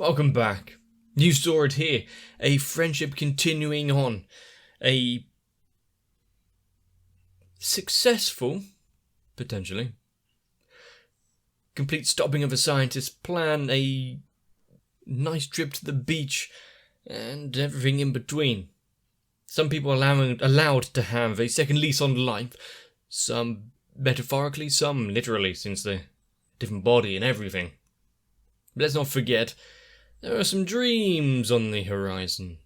Welcome back. You saw it here. A friendship continuing on. A successful, potentially, complete stopping of a scientist's plan, a nice trip to the beach, and everything in between. Some people allowed to have a second lease on life. Some metaphorically, some literally, since they're different body and everything. But let's not forget, there are some dreams on the horizon.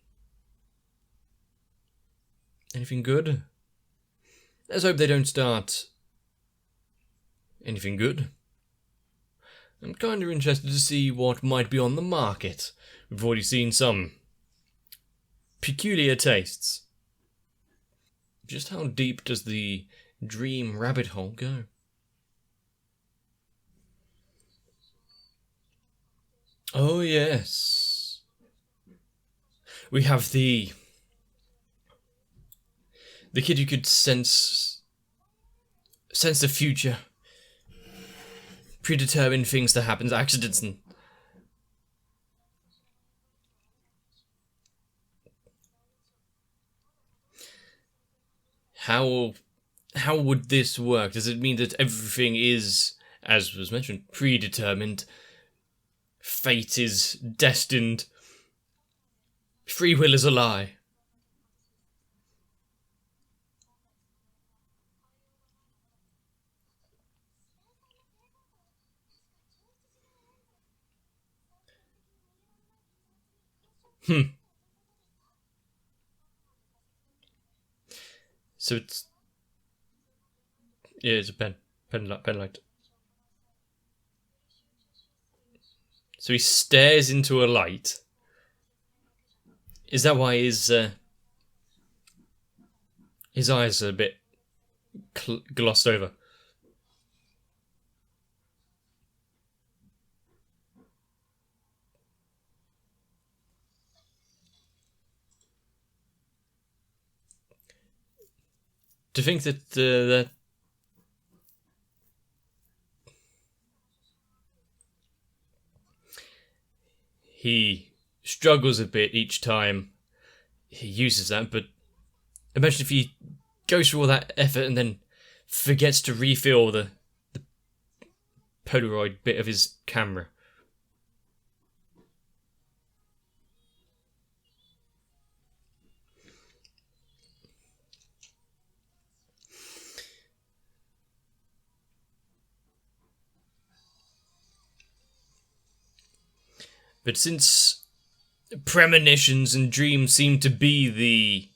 Anything good? Let's hope they don't start anything good. I'm kind of interested to see what might be on the market. We've already seen some peculiar tastes. Just how deep does the dream rabbit hole go? Oh yes. We have the kid who could sense the future, predetermine things that happen, accidents and how would this work? Does it mean that everything is, as was mentioned, predetermined? Fate is destined. Free will is a lie. So it's a pen light. So he stares into a light. Is that why his eyes are a bit glossed over? To think that he struggles a bit each time he uses that, but imagine if he goes through all that effort and then forgets to refill the Polaroid bit of his camera. But since premonitions and dreams seem to be the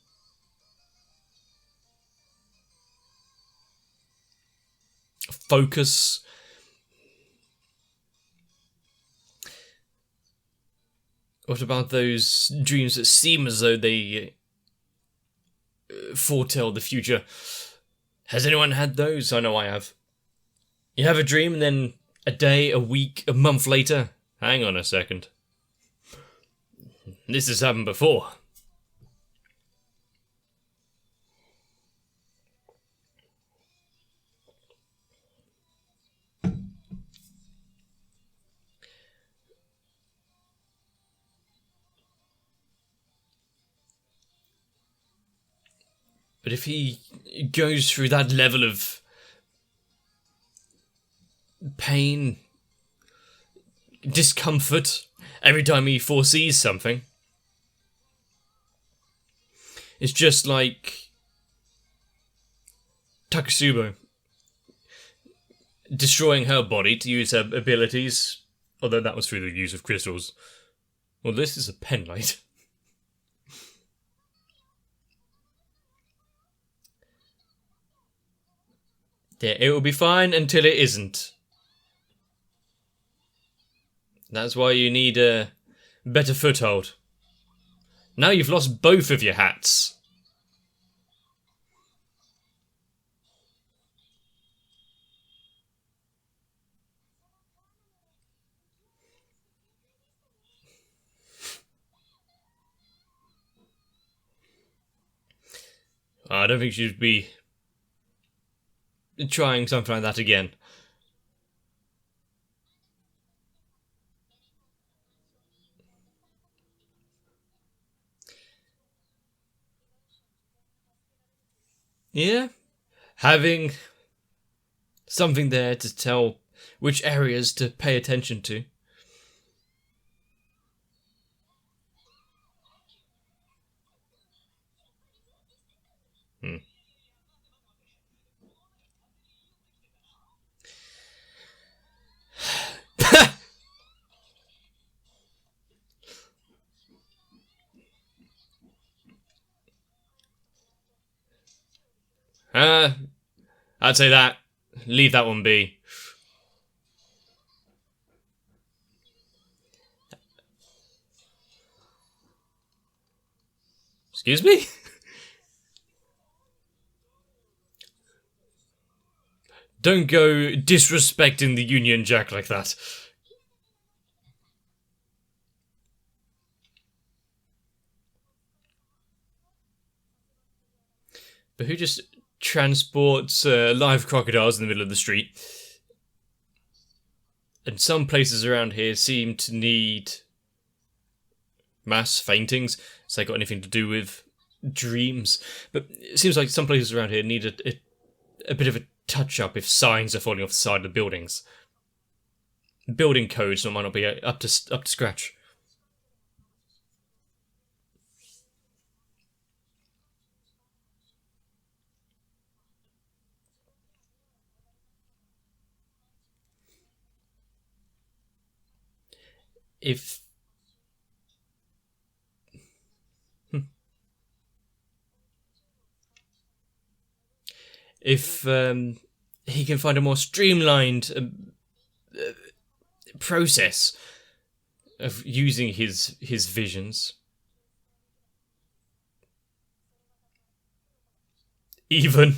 focus, what about those dreams that seem as though they foretell the future? Has anyone had those? I know I have. You have a dream and then a day, a week, a month later, hang on a second. This has happened before. But if he goes through that level of pain, discomfort, every time he foresees something, it's just like Takasubo destroying her body to use her abilities, although that was through the use of crystals. Well, this is a pen light. Yeah, it will be fine until it isn't. That's why you need a better foothold. Now you've lost both of your hats. I don't think she'd be trying something like that again. Yeah, having something there to tell which areas to pay attention to. Hmm. I'd say that. Leave that one be. Excuse me? Don't go disrespecting the Union Jack like that. But who just transports live crocodiles in the middle of the street? And some places around here seem to need mass faintings. Has that got anything to do with dreams? But it seems like some places around here need a bit of a touch-up if signs are falling off the side of the buildings. Building codes might not be up to scratch. If he can find a more streamlined process of using his visions, even.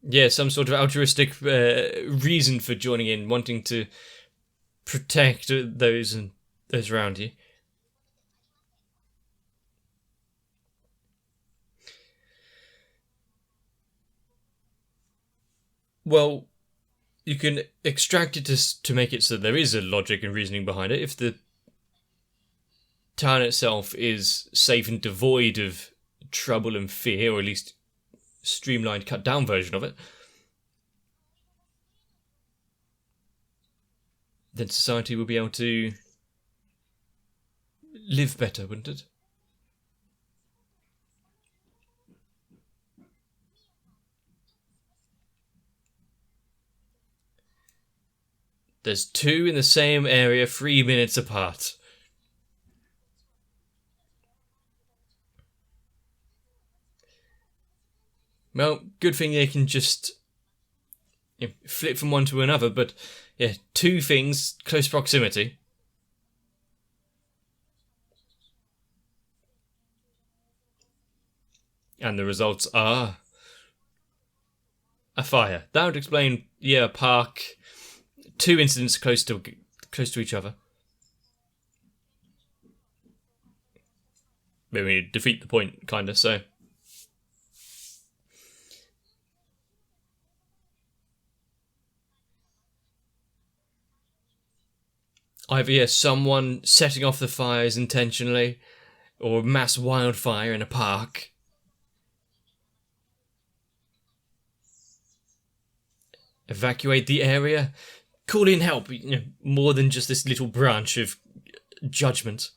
Yeah, some sort of altruistic reason for joining in, wanting to protect those around you. Well, you can extract it to make it so there is a logic and reasoning behind it. If the town itself is safe and devoid of trouble and fear, or at least streamlined, cut down version of it, then society will be able to live better, wouldn't it? There's two in the same area, 3 minutes apart. Well, good thing they can just flip from one to another, but yeah, two things, close proximity. And the results are a fire. That would explain, yeah, a park, two incidents close to each other. Maybe defeat the point, kinda, so. Either someone setting off the fires intentionally, or mass wildfire in a park. Evacuate the area, call in help, more than just this little branch of judgment.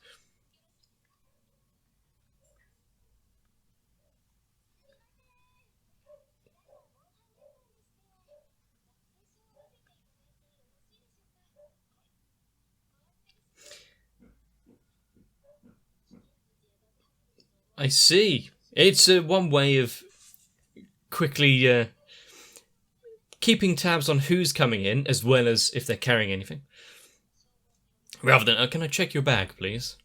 I see. It's one way of quickly keeping tabs on who's coming in, as well as if they're carrying anything. Rather than, can I check your bag, please?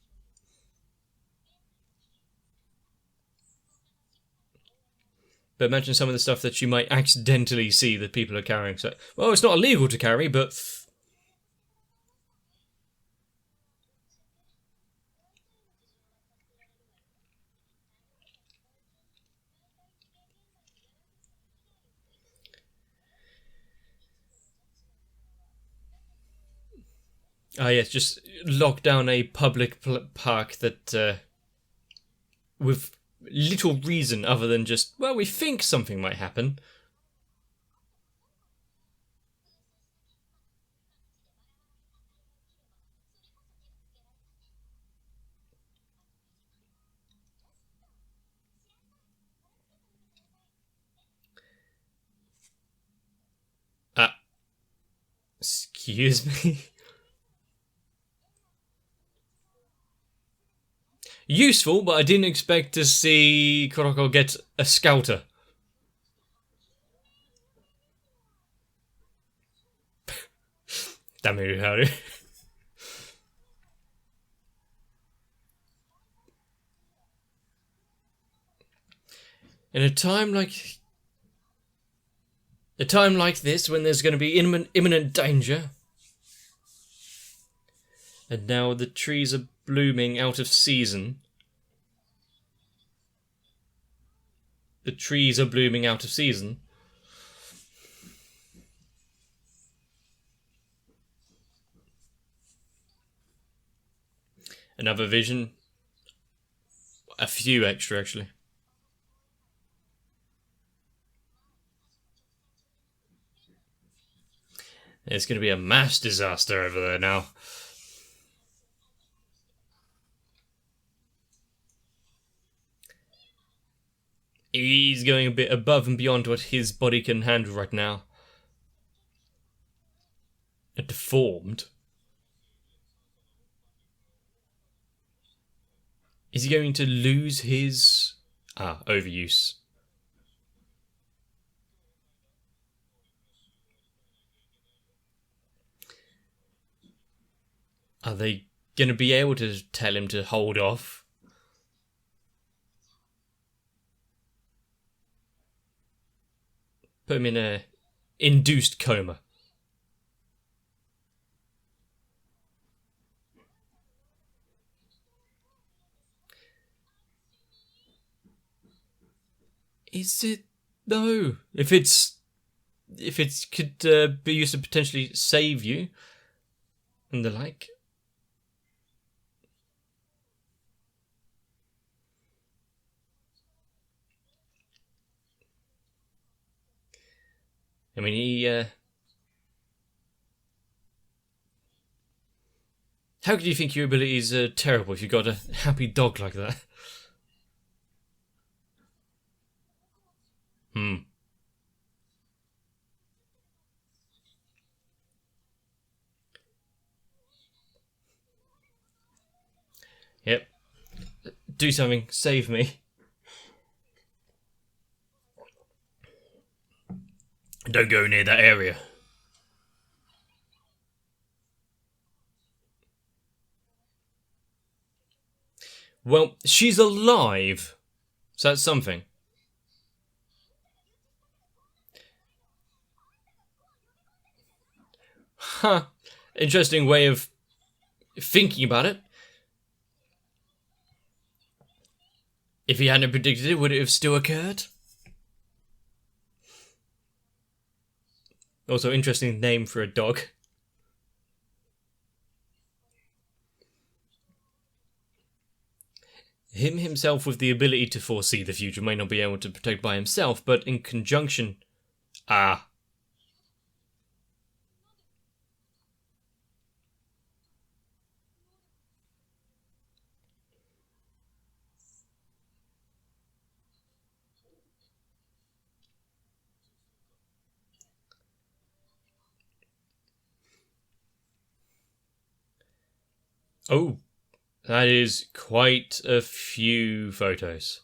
But imagine some of the stuff that you might accidentally see that people are carrying. So, well, it's not illegal to carry, but Ah, yes, just lock down a public park that, with little reason other than just, well, we think something might happen. Excuse me? Useful, but I didn't expect to see Kuroko get a scouter. Damiruharu. In a time like this, when there's going to be imminent danger, and now the trees are blooming out of season. The trees are blooming out of season. Another vision. A few extra, actually. It's going to be a mass disaster over there now. He's going a bit above and beyond what his body can handle right now. A deformed? Is he going to lose his... overuse. Are they going to be able to tell him to hold off? Put him in a induced coma. Is it though? If it could be used to potentially save you and the like. I mean, how could you think your abilities are terrible if you got a happy dog like that? Yep. Do something. Save me. Don't go near that area. Well, she's alive. So that's something. Huh. Interesting way of thinking about it. If he hadn't predicted it, would it have still occurred? Also, interesting name for a dog. Him himself with the ability to foresee the future may not be able to protect by himself, but in conjunction... Ah. Oh, that is quite a few photos.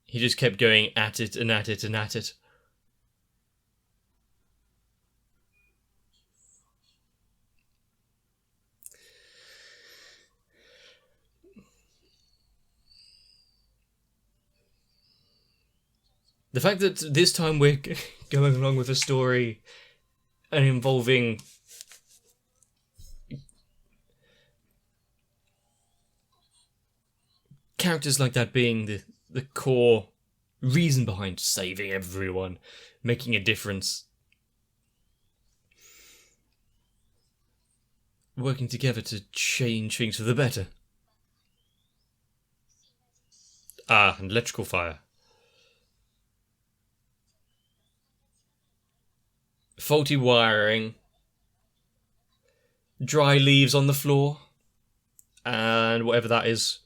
He just kept going at it and at it and at it. The fact that this time we're going along with a story and involving characters like that being the core reason behind saving everyone, making a difference. working together to change things for the better. Ah, and electrical fire. Faulty wiring. Dry leaves on the floor. And whatever that is.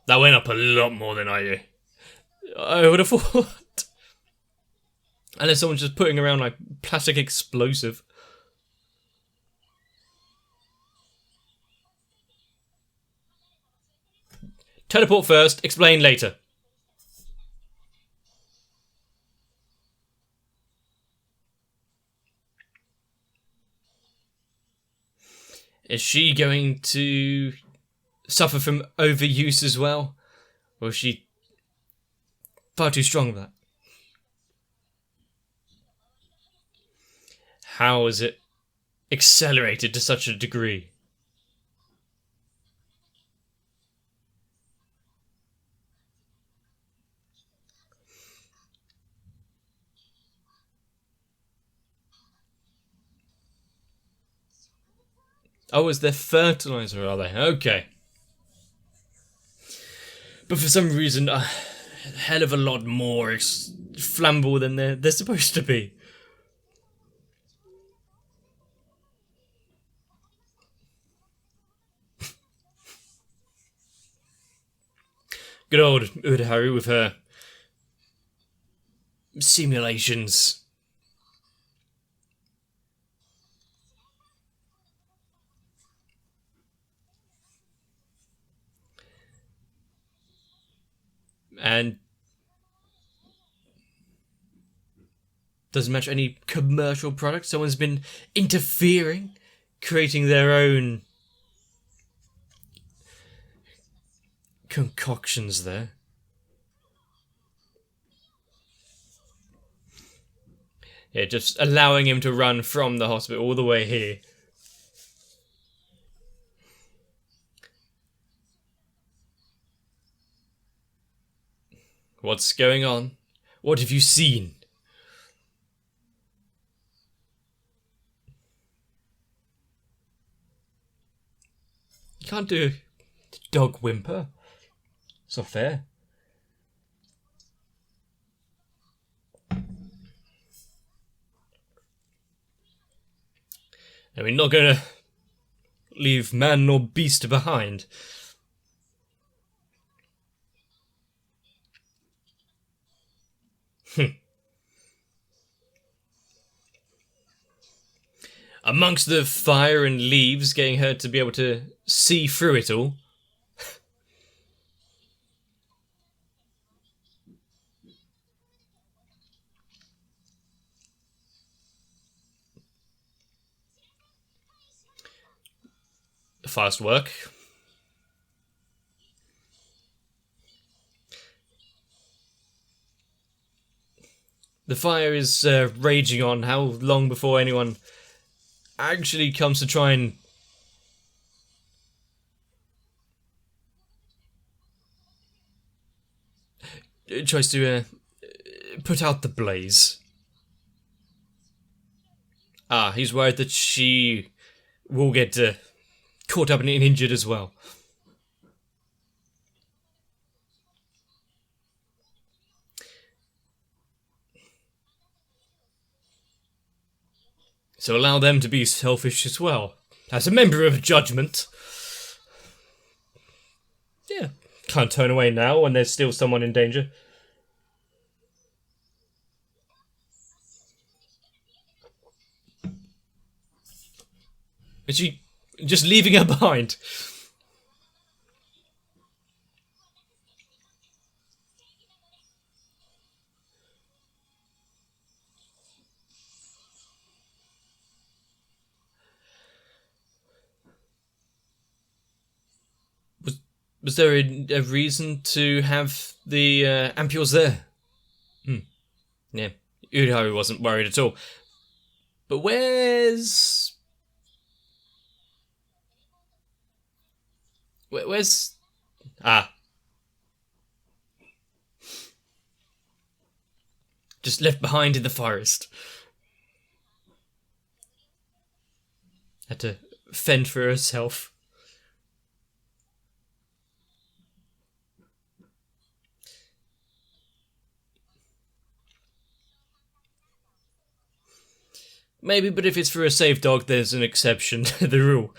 That went up a lot more than I would have thought. Unless someone's just putting around like plastic explosive. Teleport first, explain later. Is she going to suffer from overuse as well? Or is she far too strong for that? How is it accelerated to such a degree? Oh, is there fertilizer, are they? Okay. But for some reason, a hell of a lot more flammable than they're supposed to be. Good old Udharu with her simulations. And doesn't match any commercial product. Someone's been interfering, creating their own concoctions there. Yeah, just allowing him to run from the hospital all the way here. What's going on? What have you seen? You can't do a dog whimper. It's not fair. And we're not going to leave man nor beast behind. Amongst the fire and leaves, getting her to be able to see through it all. Fast work. The fire is raging on. How long before anyone actually comes to try and tries to put out the blaze? Ah, he's worried that she will get caught up and injured as well. So allow them to be selfish as well. As a member of judgment. Yeah, can't turn away now when there's still someone in danger. Is she just leaving her behind? Was there a reason to have the ampules there? Yeah, Uriharu wasn't worried at all. But where's... Where's... Ah. Just left behind in the forest. Had to fend for herself. Maybe, but if it's for a safe dog, there's an exception to the rule.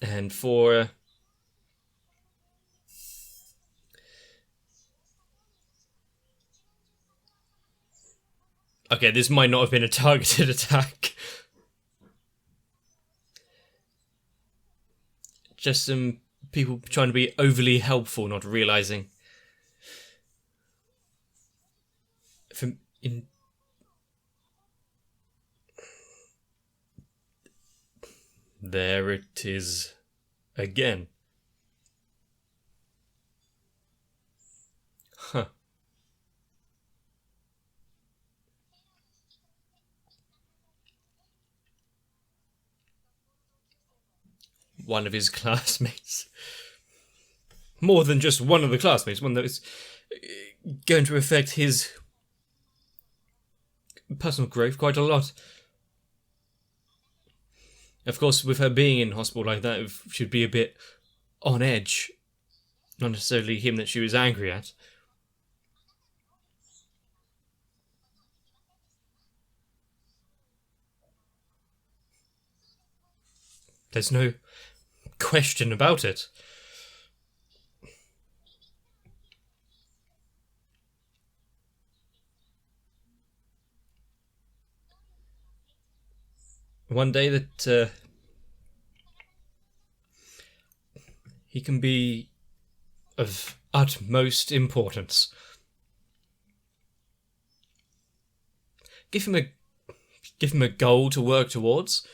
And for... okay, this might not have been a targeted attack. Just some people trying to be overly helpful, not realising. There it is again. Huh. One of his classmates. More than just one of the classmates, one that is going to affect his personal growth quite a lot. Of course, with her being in hospital like that, it should be a bit on edge. Not necessarily him that she was angry at. There's no question about it. One day that he can be of utmost importance. Give him a goal to work towards.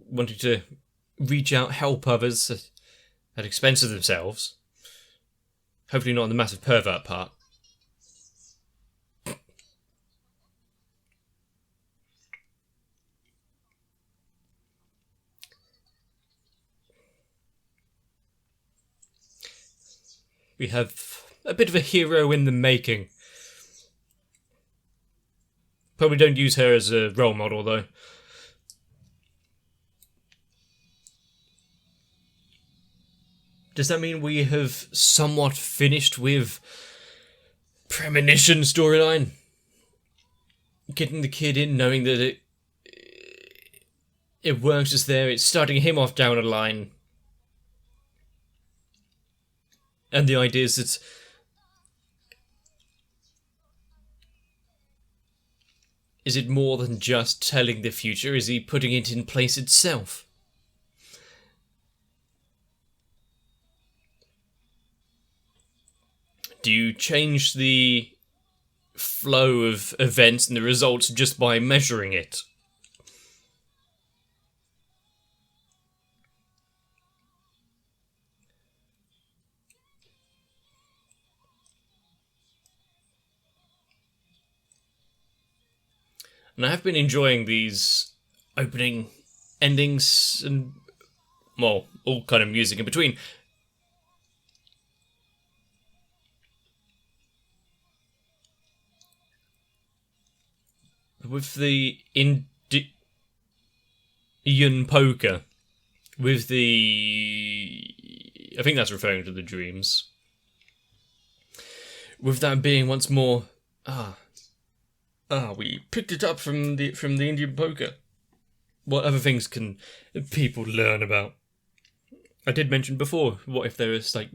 Wanting to reach out, help others at expense of themselves. Hopefully not on the massive pervert part. We have a bit of a hero in the making. Probably don't use her as a role model, though. Does that mean we have somewhat finished with Premonition storyline? Getting the kid in, knowing that it works as there, it's starting him off down a line. And the idea is that is it more than just telling the future? Is he putting it in place itself? Do you change the flow of events and the results just by measuring it? And I have been enjoying these opening endings and, well, all kind of music in between. With the Indian poker, with the... I think that's referring to the dreams. With that being once more... we picked it up from the Indian poker. What other things can people learn about? I did mention before, what if there is, like,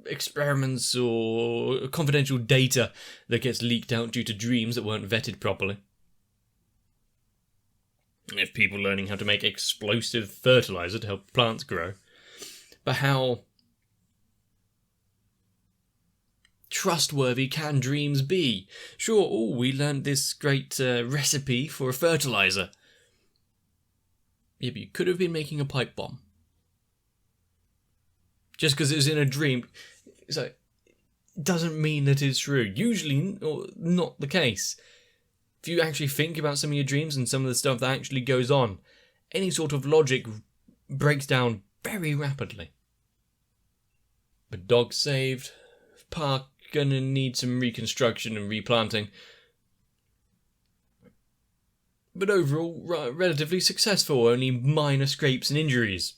experiments or confidential data that gets leaked out due to dreams that weren't vetted properly? If people learning how to make explosive fertilizer to help plants grow. But how trustworthy can dreams be? Sure, we learned this great recipe for a fertilizer. Yeah, but you could have been making a pipe bomb. Just because it was in a dream, so it doesn't mean that it's true. Usually, not the case. If you actually think about some of your dreams and some of the stuff that actually goes on, any sort of logic breaks down very rapidly. But dog saved, park gonna need some reconstruction and replanting. But overall, relatively successful, only minor scrapes and injuries.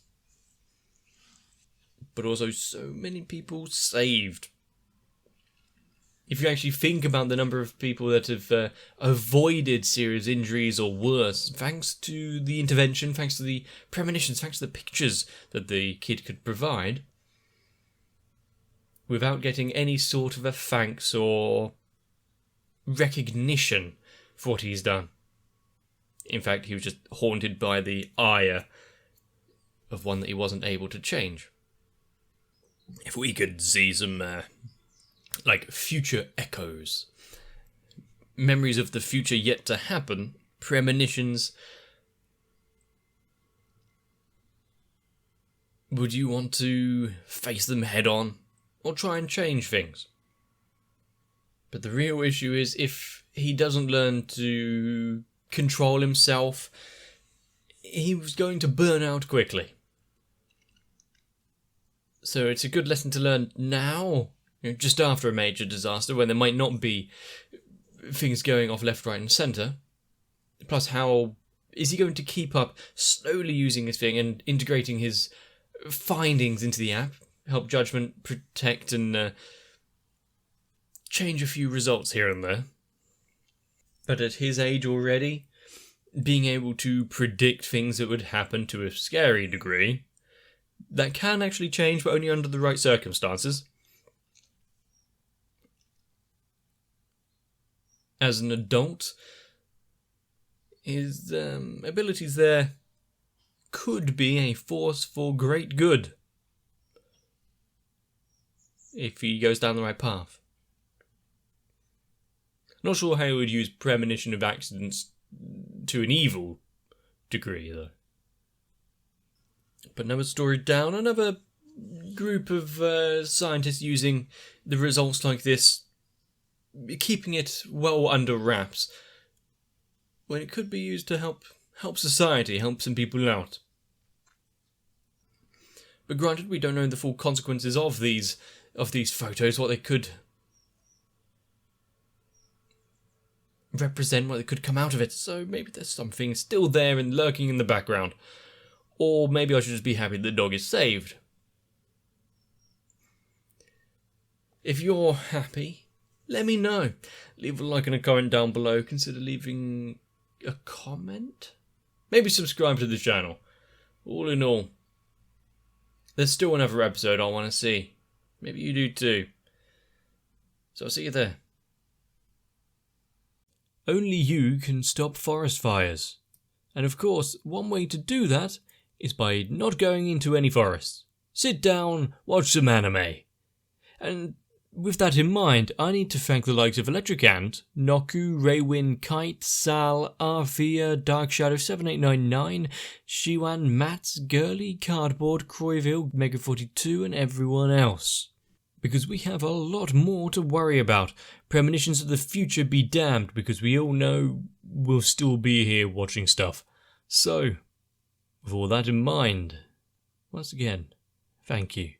But also so many people saved. If you actually think about the number of people that have avoided serious injuries or worse, thanks to the intervention, thanks to the premonitions, thanks to the pictures that the kid could provide, without getting any sort of a thanks or recognition for what he's done. In fact, he was just haunted by the ire of one that he wasn't able to change. If we could see some, future echoes, memories of the future yet to happen, premonitions, would you want to face them head on, or try and change things? But the real issue is, if he doesn't learn to control himself, he was going to burn out quickly. So it's a good lesson to learn now, just after a major disaster, when there might not be things going off left, right and centre. Plus, how is he going to keep up slowly using his thing and integrating his findings into the app, help judgment, protect and change a few results here and there. But at his age already, being able to predict things that would happen to a scary degree, that can actually change, but only under the right circumstances. As an adult, his abilities there could be a force for great good, if he goes down the right path. Not sure how he would use premonition of accidents to an evil degree, though. But another story down, another group of scientists using the results like this, keeping it well under wraps, when it could be used to help society, help some people out. But granted, we don't know the full consequences of these photos, what they could represent, what they could come out of it. So maybe there's something still there and lurking in the background. Or maybe I should just be happy the dog is saved. If you're happy, let me know. Leave a like and a comment down below. Consider leaving a comment. Maybe subscribe to the channel. All in all, there's still another episode I want to see. Maybe you do too. So I'll see you there. Only you can stop forest fires. And of course, one way to do that is by not going into any forests. Sit down, watch some anime. And with that in mind, I need to thank the likes of Electric Ant, Noku, Raywin, Kite, Sal, Arthea, Dark Shadow 7899, Shiwan, Mats, Girly, Cardboard, Croyville, Mega42 and everyone else. Because we have a lot more to worry about. Premonitions of the future be damned, because we all know we'll still be here watching stuff. So, with all that in mind, once again, thank you.